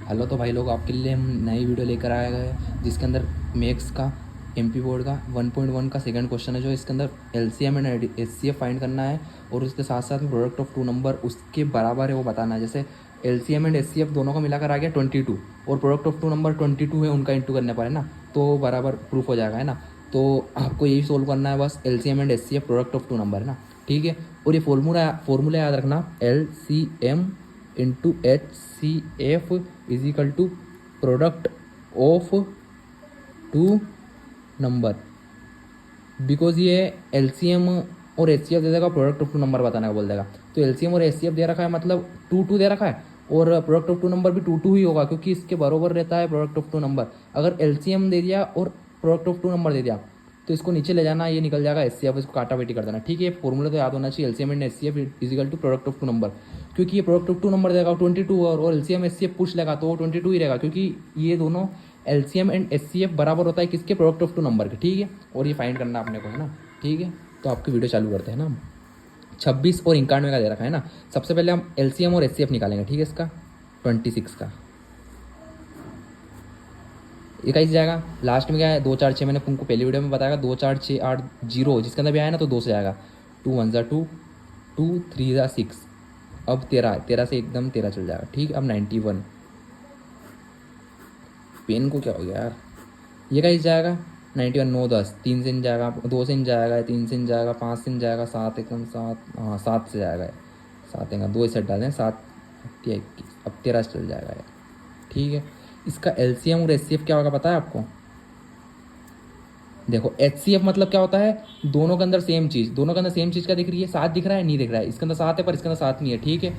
Hello, तो भाई लोग आपके लिए हम नई वीडियो लेकर आए गए हैं जिसके अंदर मैथ्स का एमपी बोर्ड का 1.1 का सेकंड क्वेश्चन है, जो इसके अंदर एलसीएम एंड एचसीएफ फाइंड करना है और उसके साथ साथ में प्रोडक्ट ऑफ टू नंबर उसके बराबर है वो बताना है। जैसे एलसीएम एंड एचसीएफ दोनों को मिलाकर आ गया 22 और प्रोडक्ट ऑफ टू नंबर 22 है, उनका इंटू करने पर है ना, तो बराबर प्रूफ हो जाएगा, है ना। तो आपको यही सोल्व करना है बस, LCM and HCF product of two number, है ना। ठीक है, और ये फॉर्मूला याद रखना, LCM into HCF is equal to product of two number. Because ये एलसीएम और एचसीएफ दे देगा, प्रोडक्ट ऑफ टू नंबर बताने का बोल देगा। तो एलसीएम और एचसीएफ दे रखा है, मतलब टू टू दे रखा है, और प्रोडक्ट ऑफ टू नंबर भी टू टू ही होगा क्योंकि इसके बराबर रहता है प्रोडक्ट ऑफ टू नंबर। अगर एलसीएम दे दिया और प्रोडक्ट ऑफ टू नंबर दे दिया तो इसको नीचे ले जाना, ये निकल जाएगा एचसीएफ, इसको काटा बेटी कर देना। ठीक है, फॉर्मूला तो याद होना चाहिए, LCM and HCF is equal to product of two number. क्योंकि ये प्रोडक्ट ऑफ टू नंबर देगा 22 और एलसीएम एचसीएफ पूछ लेगा तो वो 22 ही रहेगा, क्योंकि ये दोनों एलसीएम एंड एचसीएफ बराबर होता है किसके, प्रोडक्ट ऑफ टू नंबर के। ठीक है, और ये फाइंड करना अपने को, है ना। ठीक है, तो आपकी वीडियो चालू करते हैं ना। 26 और 91 का दे रखा है ना। सबसे पहले हम एलसीएम और एचसीएफ निकालेंगे। ठीक है, इसका 26 का ये कैसे जाएगा, लास्ट में क्या है 2 4 6, मैंने तुमको पहली वीडियो में बताया 2 4 6 8 0, जिसके अंदर भी आया ना तो 2 से जाएगा। 2 1 ज़ा 2, 2 3 ज़ा 6, अब 13 है, 13 से एकदम 13 चल जाएगा। ठीक, अब 91, पेन को क्या हो गया यार, ये कैसे जाएगा 91, 9 10, 3 से इन जाएगा, 2 से इन जाएगा, 3 से इन जाएगा, 5 से इन जाएगा, 7 एकदम 7, हाँ 7 से जाएगा, 7 आएगा, 2 इसे डाल दें, 7 21, अब 13 से चल जाएगा यार। ठीक है, इसका एलसीएम और एचसीएफ क्या होगा पता है आपको। देखो एचसीएफ मतलब क्या होता है, दोनों के अंदर सेम चीज़, दोनों के अंदर सेम चीज़ क्या दिख रही है, 7 दिख रहा है, नहीं दिख रहा है। इसके अंदर 7 है पर इसके अंदर 7 नहीं है। ठीक है,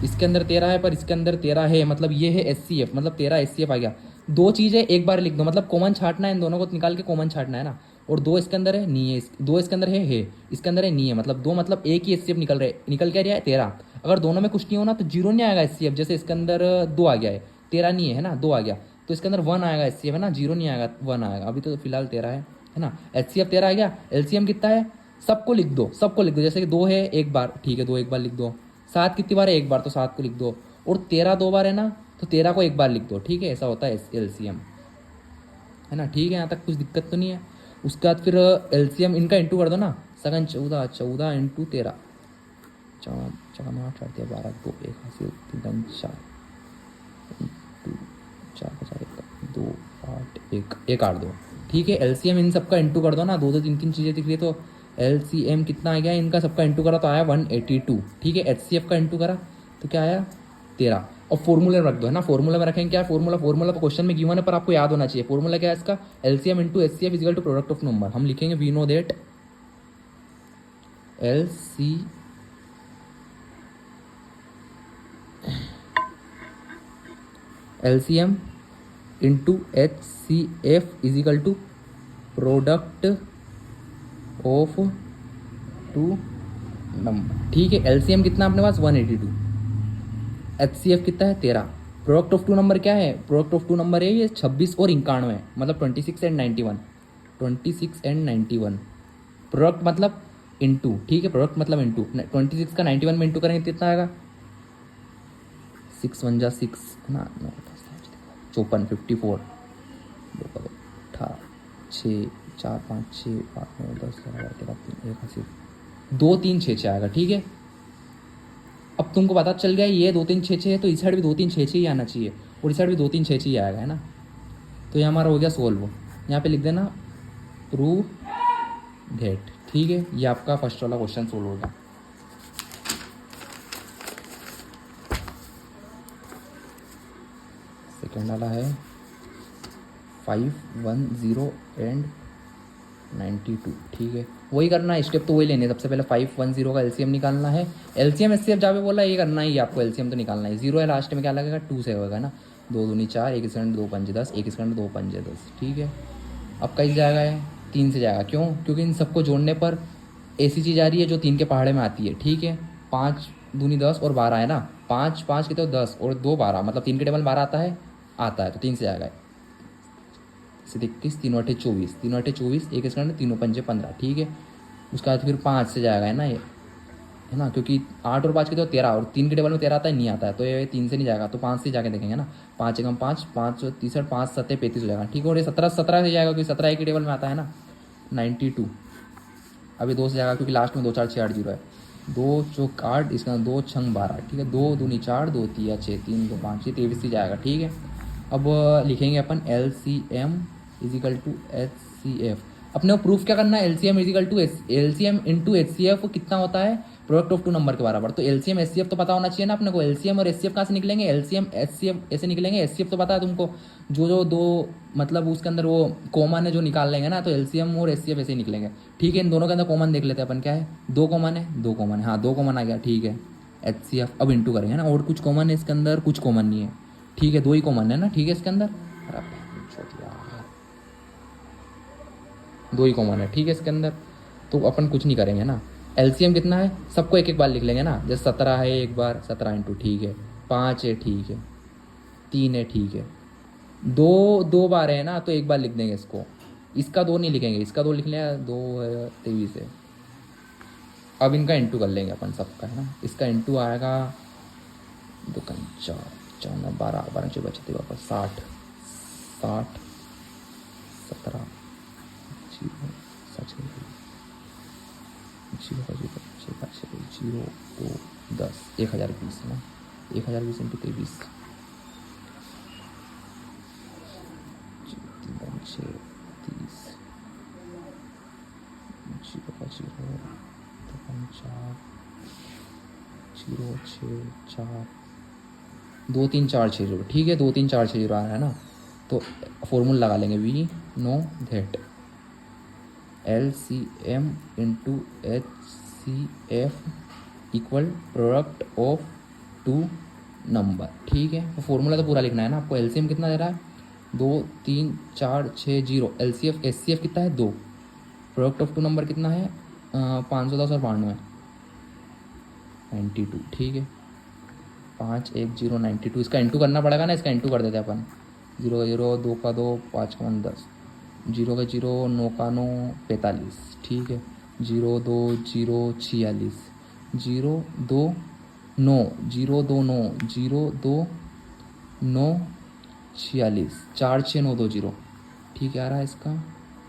इसके अंदर 13 है पर इसके अंदर 13 है, मतलब ये है एचसीएफ, मतलब 13 एचसीएफ आ गया। दो चीज़ें एक बार लिख दो, मतलब कॉमन छाटना है, इन दोनों को निकाल के कॉमन छाटना है ना। और 2 इसके अंदर है, नहीं है, दो इसके अंदर है, इसके अंदर है, नहीं है, मतलब 2, मतलब एक ही एचसीएफ निकल क्या रहा है 13। अगर दोनों में कुछ नहीं होना तो जीरो नहीं आएगा एचसीएफ, जैसे इसके अंदर 2 आ गया है, 13 नहीं है ना, 2 आ गया, तो इसके अंदर 1 आएगा एचसीएफ, है ना, जीरो नहीं आएगा, 1 आएगा। अभी तो फिलहाल 13 है ना। एचसीएफ 13 आ गया, एलसीएम कितना है, सबको लिख दो, सबको लिख दो। जैसे कि 2 है एक बार, ठीक है 2 एक बार लिख दो। 7 कितनी बार है, एक बार, तो 7 को लिख दो। और 13 2 बार है ना, तो 13 को एक बार लिख दो। ठीक है, ऐसा होता है एलसीएम, है ना। ठीक है, यहाँ तक कुछ दिक्कत तो नहीं है। उसके बाद फिर एलसीएम इनका इंटू कर दो ना, सगन 14, 14 इंटू 13, 4 4 8 8 12 2 1 हासिल 3 4 इंटू 4 4 1 2 8 1 1 8 2। ठीक है, एलसीएम इन सबका इंटू कर दो ना, 2 2 3 3 चीज़ें दिख रही है, तो एलसीएम कितना आ गया, इनका सबका इंटू करा तो आया 182। ठीक है, एचसीएफ का इंटू करा तो क्या आया 13। और फॉर्मूले में रख दो, है ना। फॉर्मूला में रखेंगे क्या, फॉर्मूला तो क्वेश्चन में गिवन है पर आपको याद होना चाहिए। फॉर्मूला क्या है इसका, LCM into HCF equal to product of number. हम लिखेंगे we know that LC LCM into HCF is equal to product of two number. ठीक है, एलसीएम कितना अपने पास 182, एचसीएफ कितना है 13, प्रोडक्ट ऑफ टू नंबर क्या है, प्रोडक्ट ऑफ टू नंबर है ये 26 और 91, मतलब 26 एंड 91, 26 एंड 91, प्रोडक्ट मतलब इंटू। ठीक है, प्रोडक्ट मतलब इंटू, 26 का 91 में इंटू करेंगे कितना आएगा, 6 1 जा 6 ना, 54 54 18 6 4 5 6 8 9 10 11 12 13 1 80 2 3 6 6 आएगा। ठीक है, अब तुमको पता चल गया ये 2 3 6 6 है, तो इस साइड भी 2 3 6 6 ही आना चाहिए और इस साइड भी 2 3 6 6 ही आएगा, है ना। तो ये हमारा हो गया सोल्व, यहाँ पे लिख देना प्रूव दैट। ठीक है, ये आपका फर्स्ट वाला क्वेश्चन सोल्व होगा। सेकेंड वाला है 510 एंड 92। ठीक है, वही करना है, स्टेप तो वही लेने। सबसे पहले 510 का एलसीएम निकालना है, एलसीएम एचसीएफ जहाँ पे बोला ये करना ही, आपको एलसीएम तो निकालना है। 0 है लास्ट में, क्या लगेगा 2 से होगा ना, 2 दूनी 4, 1 सेकंड 2 पंजे 10, 1 सेकंड 2 पंजे 10। ठीक है, अब कैसे जाएगा है 3 से जाएगा, क्यों, क्योंकि इन सबको जोड़ने पर ऐसी चीज़ आ रही है जो 3 के पहाड़े में आती है। ठीक है, 5 दूनी 10 और 12 है ना, 5 5 कितने 10 और 2 12, मतलब 3 के टेबल 12 आता है, तो 3 से जाएगा। 21 3 8 24, 3 8 24, 1 सेकंड 3 पंजे 15। ठीक है, उसके बाद फिर 5 से जाएगा, है ना, ये है ना, क्योंकि 8 और 5 के तो 13, और 3 के टेबल में 13 आता है, नहीं आता है, तो ये 3 से नहीं जाएगा, तो 5 से जाके देखेंगे ना। 5 एकम 5, 5 30, 5 7 35 हो जाएगा, ठीक है। और ये 17 17 से जाएगा, क्योंकि 17 एक के टेबल में आता है ना। 92 अभी 2 से जाएगा, क्योंकि लास्ट में 2 4 6 8 0 है। 2 चौक 8, इसका 2 छंग 12, ठीक है। 2 दूनी 4, 2 तिया 6, 3 2 5, ये 23 से जाएगा, ठीक है। अब लिखेंगे अपन LCM इजिकल टू HCF। अपने को प्रूफ क्या करना है, LCM is equal to LCM into HCF कितना होता है, प्रोडक्ट ऑफ टू नंबर के बराबर। तो LCM HCF तो पता होना चाहिए ना अपने को। LCM और HCF कहाँ से निकलेंगे, LCM HCF ऐसे निकलेंगे। HCF तो पता है तुमको, जो दो मतलब उसके अंदर वो कॉमन है जो निकाल लेंगे ना, तो LCM और HCF ऐसे ही निकलेंगे, ठीक है। इन दोनों के अंदर कॉमन देख लेते हैं अपन, क्या है, 2 कॉमन है, 2 कॉमन है, हाँ 2 कॉमन आ गया, ठीक है। HCF अब इंटू करेंगे ना, और कुछ कॉमन है इसके अंदर, कुछ कॉमन नहीं है, ठीक है। 2 ही कॉमन है ना, ठीक है इसके अंदर। अरे यार 2 ही कॉमन है, ठीक है इसके अंदर, तो अपन कुछ नहीं करेंगे ना। LCM कितना है, सबको एक एक बार लिख लेंगे ना। जैसे 17 है एक बार, 17 इंटू, ठीक है। 5 है, ठीक है। 3 है, ठीक है। 2 बार है ना, तो एक बार लिख देंगे इसको। इसका 2 नहीं लिखेंगे, इसका 2 लिख लें, 2 है 23 है। अब इनका इंटू कर लेंगे अपन सबका, है ना। इसका इंटू आएगा 2 4 4 12 12 से बचते वापस 60 60 17 जीरो सच जीरो का जीरो 0 2 10 1020 ना। 1020 इंटू 23 6 30 जीरो का जीरो 4 0 6 4 2 3 4 6 0, ठीक है। 2 3 4 6 0 आ रहा है ना, तो फॉर्मूला लगा लेंगे, we know that LCM into HCF equal product of 2 number, ठीक है। तो फॉर्मूला तो पूरा लिखना है ना आपको। LCM कितना दे रहा है, 2 3 4 6 0। LCF HCF कितना है, 2। प्रोडक्ट ऑफ 2 नंबर कितना है, 510 और 92 92, ठीक है। 5 1 0 92, इसका इंटू करना पड़ेगा ना, इसका इंटू कर देते हैं अपन। 0 0 2 का 2 5 का 10, 0 का 0 9 का 9 45, ठीक है। 0 2 0 46, 0 2 9 0 2 9 0 2 9 46, 4 6 9 2 0, ठीक है। आ रहा है इसका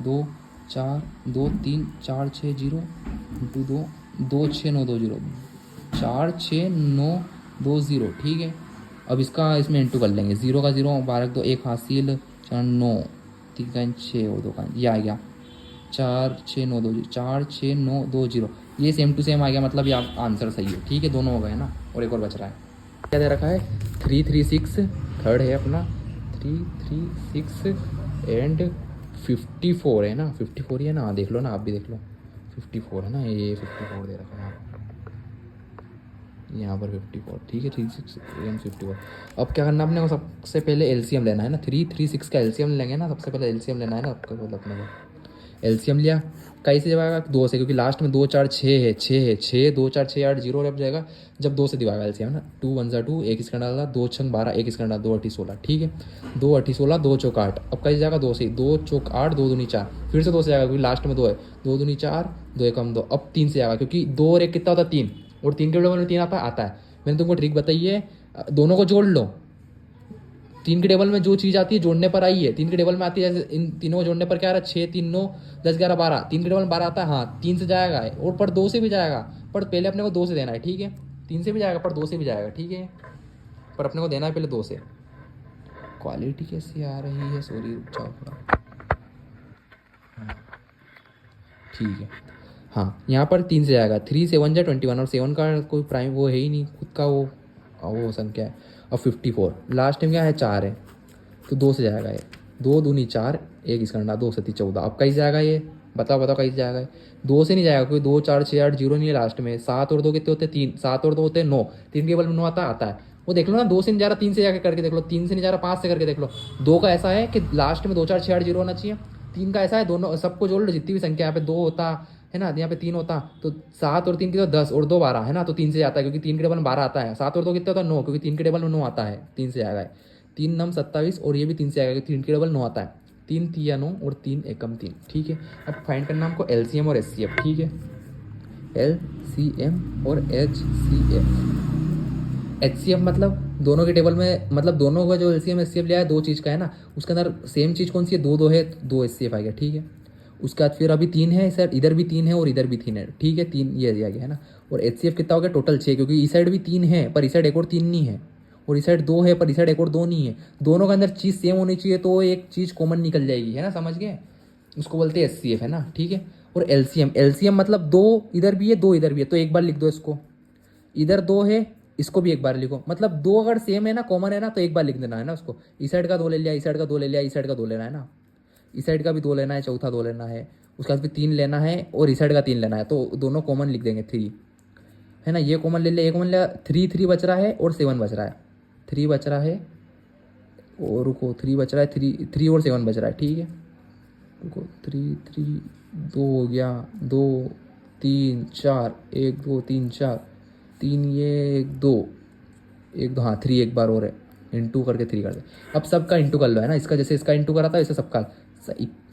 2 4 2 3 4 6 0 इंटू 2 2 6 9 2 0 4 6 9 2 0, ठीक है। अब इसका इसमें इंटू कर लेंगे। 0 का 0 12 2 1 हासिल 4 9 3 का 6 और 2 का ये आ गया 4 6 9 2 4 6 9 2 0, ये सेम टू सेम आ गया, मतलब ये आंसर सही है, ठीक है। दोनों हो गए ना, और एक और बच रहा है, क्या दे रखा है 336, थर्ड है अपना 336 एंड 54 है ना, 54 ही है ना, देख लो ना आप भी देख लो, 54 है ना, ये 54 दे रखा है यहाँ पर 54, ठीक है। 36 एंड 54। अब क्या करना अपने को, सबसे पहले LCM लेना है ना। 336 का LCM लेंगे ना, सबसे पहले LCM लेना है ना आपको, मतलब अपने को LCM लिया, कई से जाएगा 2 से, क्योंकि लास्ट में 2 4 6 है, 6 2 4 6 8 0 रह जाएगा जब 2 से दिवाएगा LCM ना। 2 1 2, एक इसका डाला, 2 6 12, एक इसका डाला, 2 8 16, ठीक है। 2 8 16, 2 चौक 8, अब कई जाएगा 2 से, 2 चौक 8 2 दूनी 4, फिर से 2 से जाएगा, क्योंकि लास्ट में 2 है, 2 दूनी 4 2 एकम 2, अब 3 से जाएगा, क्योंकि 2 और 1 कितना होता है 3, और 3 के टेबल में 3 आता है। मैंने तुमको ट्रिक बताई है, दोनों को जोड़ लो। 3 के टेबल में जो चीज़ आती है जोड़ने पर आई है, 3 के टेबल में आती है, जैसे इन तीनों को जोड़ने पर क्या आ रहा है 6 3 9 10 11 12, 3 के टेबल में 12 आता है, हाँ 3 से जाएगा, और पर 2 से भी जाएगा, पर पहले अपने को 2 से देना है, ठीक है। 3 से भी जाएगा पर 2 से भी जाएगा, ठीक है, पर अपने को देना है पहले 2 से। क्वालिटी कैसी आ रही है, सॉरी रुक जाओ थोड़ा, ठीक है। हाँ यहाँ पर 3 से जाएगा, 3 7 जा 21, और 7 का कोई प्राइम वो है ही नहीं खुद का, वो संख्या है। और 54 लास्ट में क्या है 4 है, तो 2 से जाएगा ये, 2 दूनी 4, एक इसका अंडा, 2 7 14, अब कहीं से जाएगा ये, बताओ कहीं से जाएगा ये, 2 से नहीं जाएगा, क्योंकि 2 4 6 8 0 नहीं है लास्ट में। 7 और 2 कितने होते हैं 3, 7 और 2 होते हैं 9, 3 के बल में 9 आता है, वो देख लो ना। 2 से नहीं जा रहा, 3 से जाकर करके देख लो, 3 से नहीं जा रहा 5 से करके देख लो। 2 का ऐसा है कि लास्ट में 2 4 6 8 0 होना चाहिए, 3 का ऐसा है, दोनों सबको जोड़ लो, जितनी भी संख्या यहाँ पे 2 होता है ना, यहाँ पे 3 होता, तो 7 और 3 की तो 10 और 2 12 है ना, तो 3 से जाता है, क्योंकि 3 के टेबल में 12 आता है। 7 और 2 कितने होता है 9, क्योंकि 3 के टेबल में 9 आता है, 3 से आएगा 3 नम 27, और ये भी 3 से आएगा, क्योंकि 3 के टेबल 9 आता है, 3 तिया 9 और 3 एकम 3, ठीक है। अब फाइंड करना हमको LCM और HCF, ठीक है। LCM और HCF। HCF मतलब दोनों के टेबल में, मतलब दोनों का जो LCM HCF लिया है दो चीज़ का है ना, उसके अंदर सेम चीज़ कौन सी है, दो दो है, तो दो HCF आ गया, ठीक है। उसके बाद फिर अभी तीन है सर, इधर भी तीन है और इधर भी तीन है, ठीक है, तीन ये दिया गया है ना। और HCF कितना हो गया टोटल 6, क्योंकि इस साइड भी तीन है पर इस साइड एक और तीन नहीं है, और इस साइड दो है पर इस साइड एक और दो नहीं है। दोनों के अंदर चीज़ सेम होनी चाहिए तो एक चीज़ कॉमन निकल जाएगी, है ना, समझ गए। उसको बोलते हैं HCF, है ना, ठीक है। और LCM मतलब दो इधर भी है दो इधर भी है, तो एक बार लिख दो इसको। इधर दो है, इसको भी एक बार लिखो, मतलब दो अगर सेम है ना, कॉमन है ना, तो एक बार लिख देना है ना उसको। इस साइड का दो ले लिया, इस साइड का दो ले लिया, इस साइड का दो लेना है ना, इस साइड का भी दो लेना है, चौथा दो लेना है, उसके बाद फिर तीन लेना है और इस साइड का तीन लेना है, तो दोनों कॉमन लिख देंगे 3, है ना। ये कॉमन ले लिया, ये कॉमन लिया, 3 बच रहा है और 7 बच रहा है, 3 बच रहा है और रुको 3 बच रहा है, 3 और 7 बच रहा है, ठीक है। रुको 3 दो हो गया, 2 3 4, 1 2 3 4, 3 ये 2 1 2, हाँ 3 एक बार और है, इंटू करके 3 कर दे। अब सबका इंटू कर लो, है ना, इसका जैसे इसका इंटू करा था वैसे सबका।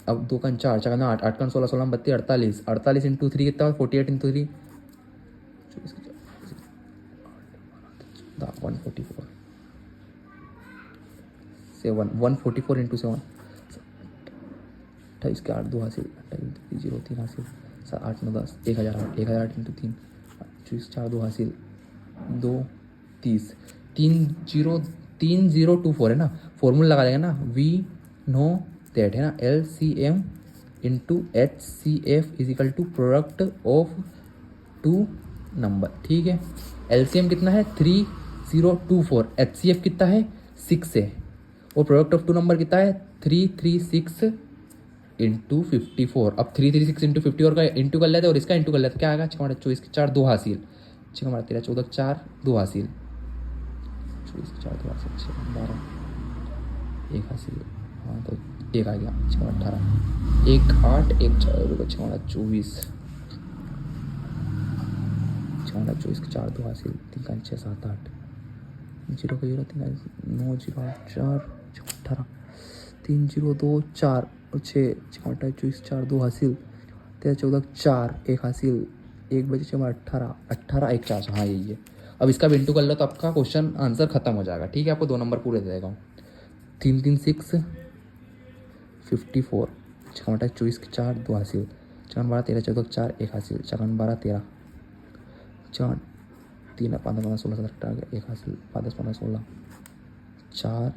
अब 2 का 4, 4 का 8, 8 का 16, 16 32, 48, 48 इंटू 3 कितना, 48 इंटू 3 144, 7 144 इंटू 7, 28 के 8 2 हासिल, 28 0 3 हासिल, 7 8 9 10, 1008, 1008 इंटू 3, 24 4 2 हासिल, 2 30, 3024 है ना। फॉर्मूला लगा देंगे ना, वी नो दैट, है ना, LCM into HCF is equal to product of two number, ठीक है। LCM कितना है 3024, HCF कितना है 6 है, और प्रोडक्ट ऑफ टू नंबर कितना है 336 इंटू 54। अब 336 इंटू 54 का इंटू कर लेते और इसका इंटू कर लेते, क्या आएगा 6 24 के 4 2 हासिल, 6 13 14 4 2 हासिल, 24 के 4 2 हासिल, 6 12 1 हासिल, हाँ तो 1 आ गया, 6 18 1 8 1 4 6 24, 6 24 के 4 2 हासिल, 3 का 6 7 8 0 का 0 3 9 0 8 4 18 3 0 2 4 और 6 6 24 4 2 हासिल, 13 14 4 1 हासिल, 1 बजे 6 18 18 1 4, हाँ यही है। अब इसका इंटू कर लो तो आपका क्वेश्चन आंसर खत्म हो जाएगा, ठीक है। आपको 2 नंबर पूरे दे देगा। 3 3 6 54, 6 24 के 4 2 हासिल, 4 12 13 14 4 1 हासिल, 4 12 13 4 3 5 15 16 17 18 1 हासिल, 5 10 15 16 4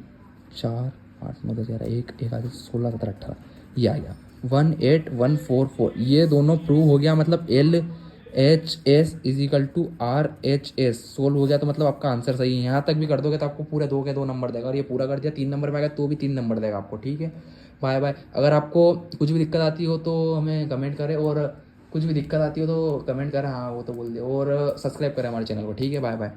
4 8 9 10 11 1 1 हासिल, 16 17 18, ये आ गया 18144। ये दोनों प्रूव हो गया, मतलब LHS is equal to RHS solve हो गया, तो मतलब आपका आंसर सही है। यहाँ तक भी कर दोगे तो आपको पूरे 2 के 2 नंबर देगा, और ये पूरा कर दिया 3 नंबर में आ गया तो भी 3 नंबर देगा आपको, ठीक है। Bye bye. अगर आपको कुछ भी दिक्कत आती हो तो हमें कमेंट करें, और कुछ भी दिक्कत आती हो तो कमेंट करें, हाँ वो तो बोल दे, और सब्सक्राइब करें हमारे चैनल को, ठीक है। Bye bye.